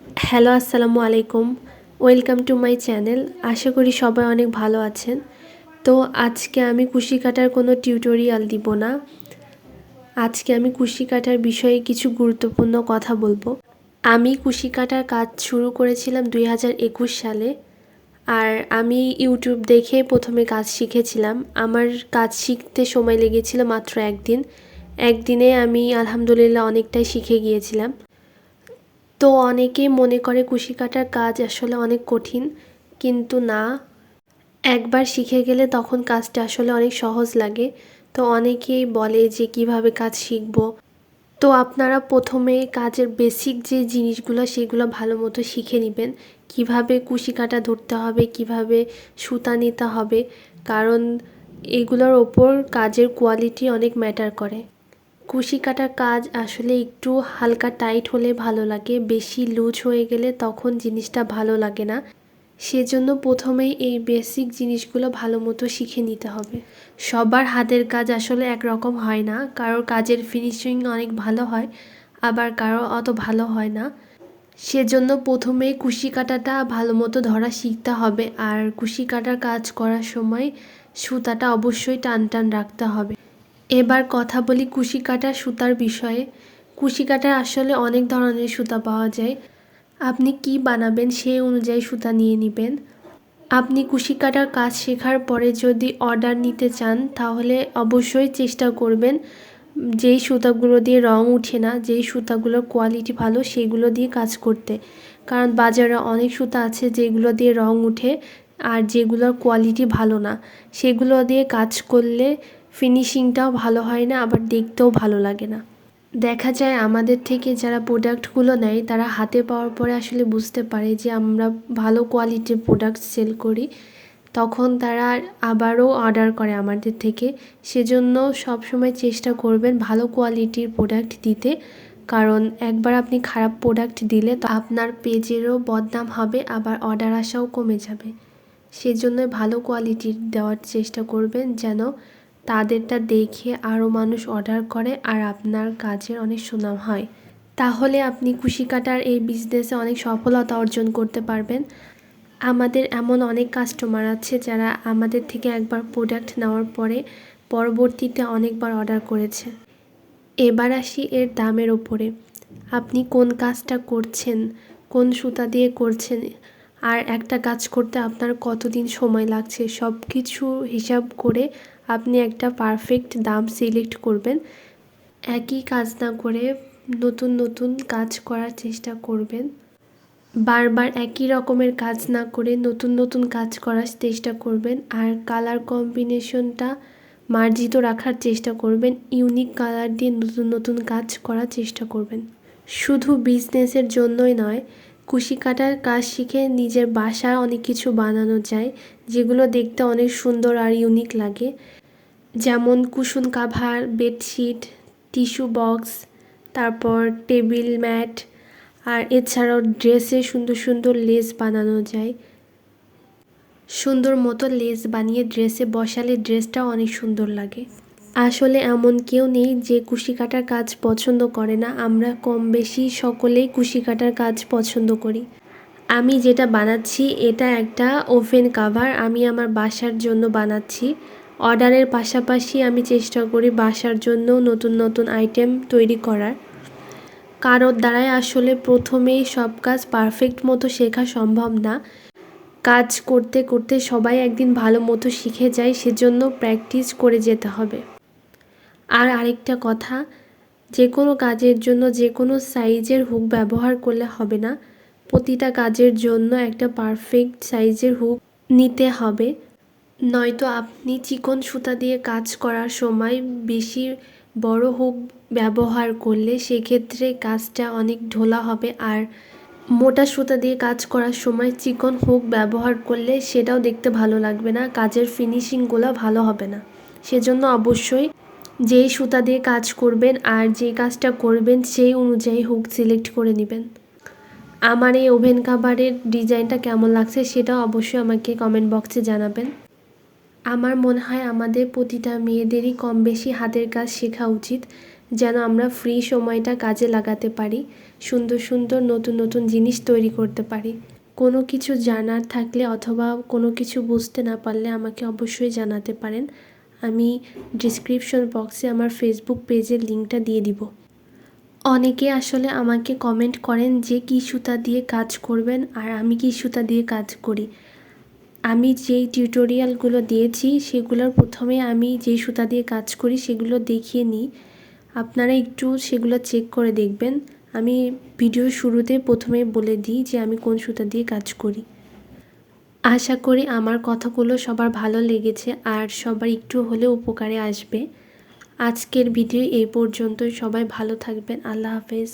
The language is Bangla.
হ্যালো, আসসালামু আলাইকুম। Welcome to my channel. আশা করি সবাই অনেক ভালো আছেন। তো আজকে আমি কুশি কাটার কোনো টিউটোরিয়াল দিব না। আজকে আমি কুশি কাটার বিষয়ে কিছু গুরুত্বপূর্ণ কথা বলবো। আমি কুশি কাটার কাজ শুরু করেছিলাম 2021 সালে। আর আমি ইউটিউব দেখে প্রথমে কাজ শিখেছিলাম। আমার কাজ শিখতে সময় লেগেছিল মাত্র একদিন। একদিনে আমি আলহামদুলিল্লাহ অনেকটাই শিখে গিয়েছিলাম। তো অনেকেই মনে করে কুশি কাটার কাজ আসলে অনেক কঠিন, কিন্তু না, একবার শিখে গেলে তখন কাজটা আসলে অনেক সহজ লাগে। তো অনেকেই বলে যে কিভাবে কাজ শিখব। তো আপনারা প্রথমে কাজের বেসিক যে জিনিসগুলো সেগুলো ভালো মতো শিখে নেবেন। কিভাবে কুশি কাটা ধরতে হবে, কিভাবে সুতা নিতে হবে, কারণ এগুলোর ওপর কাজের কোয়ালিটি অনেক ম্যাটার করে। কুশি কাটার কাজ আসলে একটু হালকা টাইট হলে ভালো লাগে, বেশি লুজ হয়ে গেলে তখন জিনিসটা ভালো লাগে না। সেজন্য প্রথমেই এই বেসিক জিনিসগুলো ভালো মতো শিখে নিতে হবে। সবার হাতের কাজ আসলে একরকম হয় না, কারোর কাজের ফিনিশিং অনেক ভালো হয়, আবার কারো অত ভালো হয় না। সেজন্য প্রথমেই কুশি কাটাটা ভালো মতো ধরা শিখতে হবে। আর কুশি কাটার কাজ করার সময় সুতাটা অবশ্যই টান টান রাখতে হবে। এবার কথা বলি কুশি কাটার সুতার বিষয়ে। কুশি কাটার আসলে অনেক ধরনের সুতা পাওয়া যায়। আপনি কি বানাবেন সেই অনুযায়ী সুতা নিয়ে নেবেন। আপনি কুশি কাটার কাজ শেখার পরে যদি অর্ডার নিতে চান তাহলে অবশ্যই চেষ্টা করবেন যেই সুতাগুলো দিয়ে রং উঠে না, যেই সুতাগুলোর কোয়ালিটি ভালো সেগুলো দিয়ে কাজ করতে। কারণ বাজারে অনেক সুতা আছে যেগুলো দিয়ে রং উঠে আর যেগুলোর কোয়ালিটি ভালো না, সেগুলো দিয়ে কাজ করলে ফিনিশিংটাও ভালো হয় না, আবার দেখতেও ভালো লাগে না। দেখা যায় আমাদের থেকে যারা প্রোডাক্টগুলো নেয় তারা হাতে পাওয়ার পরে আসলে বুঝতে পারে যে আমরা ভালো কোয়ালিটির প্রোডাক্ট সেল করি, তখন তারা আবারও অর্ডার করে আমাদের থেকে। সেজন্য সবসময় চেষ্টা করবেন ভালো কোয়ালিটির প্রোডাক্ট দিতে, কারণ একবার আপনি খারাপ প্রোডাক্ট দিলে তো আপনার পেজেরও বদনাম হবে, আবার অর্ডার আসাও কমে যাবে। সেজন্য ভালো কোয়ালিটির দেওয়ার চেষ্টা করবেন যেন তাদেরটা দেখে আরও মানুষ অর্ডার করে আর আপনার কাজের অনেক সুনাম হয়। তাহলে আপনি কুশি কাটার এই বিজনেসে অনেক সফলতা অর্জন করতে পারবেন। আমাদের এমন অনেক কাস্টমার আছে যারা আমাদের থেকে একবার প্রোডাক্ট নেওয়ার পরে পরবর্তীতে অনেকবার অর্ডার করেছে। এবার আসি এর দামের ওপরে। আপনি কোন কাজটা করছেন, কোন সুতা দিয়ে করছেন, আর একটা কাজ করতে আপনার কতদিন সময় লাগছে, সব কিছু হিসাব করে আপনি একটা পারফেক্ট দাম সিলেক্ট করবেন। একই কাজ না করে নতুন নতুন কাজ করার চেষ্টা করবেন। বারবার একই রকমের কাজ না করে নতুন নতুন কাজ করার চেষ্টা করবেন। আর কালার কম্বিনেশনটা মার্জিত রাখার চেষ্টা করবেন। ইউনিক কালার দিয়ে নতুন নতুন কাজ করার চেষ্টা করবেন। শুধু বিজনেসের জন্যই নয়, কুশি কাটার কাজ শিখে নিজের বাসায় অনেক কিছু বানানো যায় যেগুলো দেখতে অনেক সুন্দর আর ইউনিক লাগে। যেমন cushion cover, bedsheet, tissue box, তারপর টেবিল ম্যাট, আর এছাড়াও ড্রেসে সুন্দর সুন্দর লেস বানানো যায়। সুন্দর মতো লেস বানিয়ে ড্রেসে বসালে ড্রেসটাও অনেক সুন্দর লাগে। আসলে এমন কেউ নেই যে কুশি কাটার কাজ পছন্দ করে না। আমরা কম বেশি সকলেই কুশি কাটার কাজ পছন্দ করি। আমি যেটা বানাচ্ছি এটা একটা ওভেন কাভার। আমি আমার বাসার জন্য বানাচ্ছি। অর্ডারের পাশাপাশি আমি চেষ্টা করি বাসার জন্য নতুন নতুন আইটেম তৈরি করার। কারোর দ্বারাই আসলে প্রথমেই সব কাজ পারফেক্ট মতো শেখা সম্ভব না। কাজ করতে করতে সবাই একদিন ভালো মতো শিখে যায়, সেজন্য প্র্যাকটিস করে যেতে হবে। আর আরেকটা কথা, যে কোনো কাজের জন্য যে কোনো সাইজের হুক ব্যবহার করলে হবে না। প্রতিটা কাজের জন্য একটা পারফেক্ট সাইজের হুক নিতে হবে, নয়তো আপনি চিকন সুতা দিয়ে কাজ করার সময় বেশি বড় হুক ব্যবহার করলে সেক্ষেত্রে কাজটা অনেক ঢোলা হবে। আর মোটা সুতা দিয়ে কাজ করার সময় চিকন হুক ব্যবহার করলে সেটাও দেখতে ভালো লাগবে না, কাজের ফিনিশিংগুলো ভালো হবে না। সেজন্য অবশ্যই যেই সুতা দিয়ে কাজ করবেন আর যে কাজটা করবেন সেই অনুযায়ী হুক সিলেক্ট করে নেবেন। আমার এই ওভেন কাভারের ডিজাইনটা কেমন লাগছে সেটাও অবশ্যই আমাকে কমেন্ট বক্সে জানাবেন। আমার মনে হয় আমাদের প্রতিটা মেয়েদেরই কম বেশি হাতের কাজ শেখা উচিত, যেন আমরা ফ্রি সময়টা কাজে লাগাতে পারি, সুন্দর সুন্দর নতুন নতুন জিনিস তৈরি করতে পারি। কোনো কিছু জানার থাকলে অথবা কোনো কিছু বুঝতে না পারলে আমাকে অবশ্যই জানাতে পারেন। আমি ডিসক্রিপশন বক্সে আমার ফেসবুক পেজের লিঙ্কটা দিয়ে দিব। অনেকে আসলে আমাকে কমেন্ট করেন যে কী সুতা দিয়ে কাজ করবেন, আর আমি কী সুতা দিয়ে কাজ করি। আমি যেই টিউটোরিয়ালগুলো দিয়েছি সেগুলোর প্রথমে আমি যেই সুতা দিয়ে কাজ করি সেগুলো দেখিয়ে নিই, আপনারা একটু সেগুলো চেক করে দেখবেন। আমি ভিডিওর শুরুতে প্রথমে বলে দিই যে আমি কোন সুতা দিয়ে কাজ করি। আশা করি আমার কথাগুলো সবার ভালো লেগেছে আর সবার একটু হলেও উপকারে আসবে। আজকের ভিডিও এই পর্যন্তই। সবাই ভালো থাকবেন। আল্লাহ হাফেজ।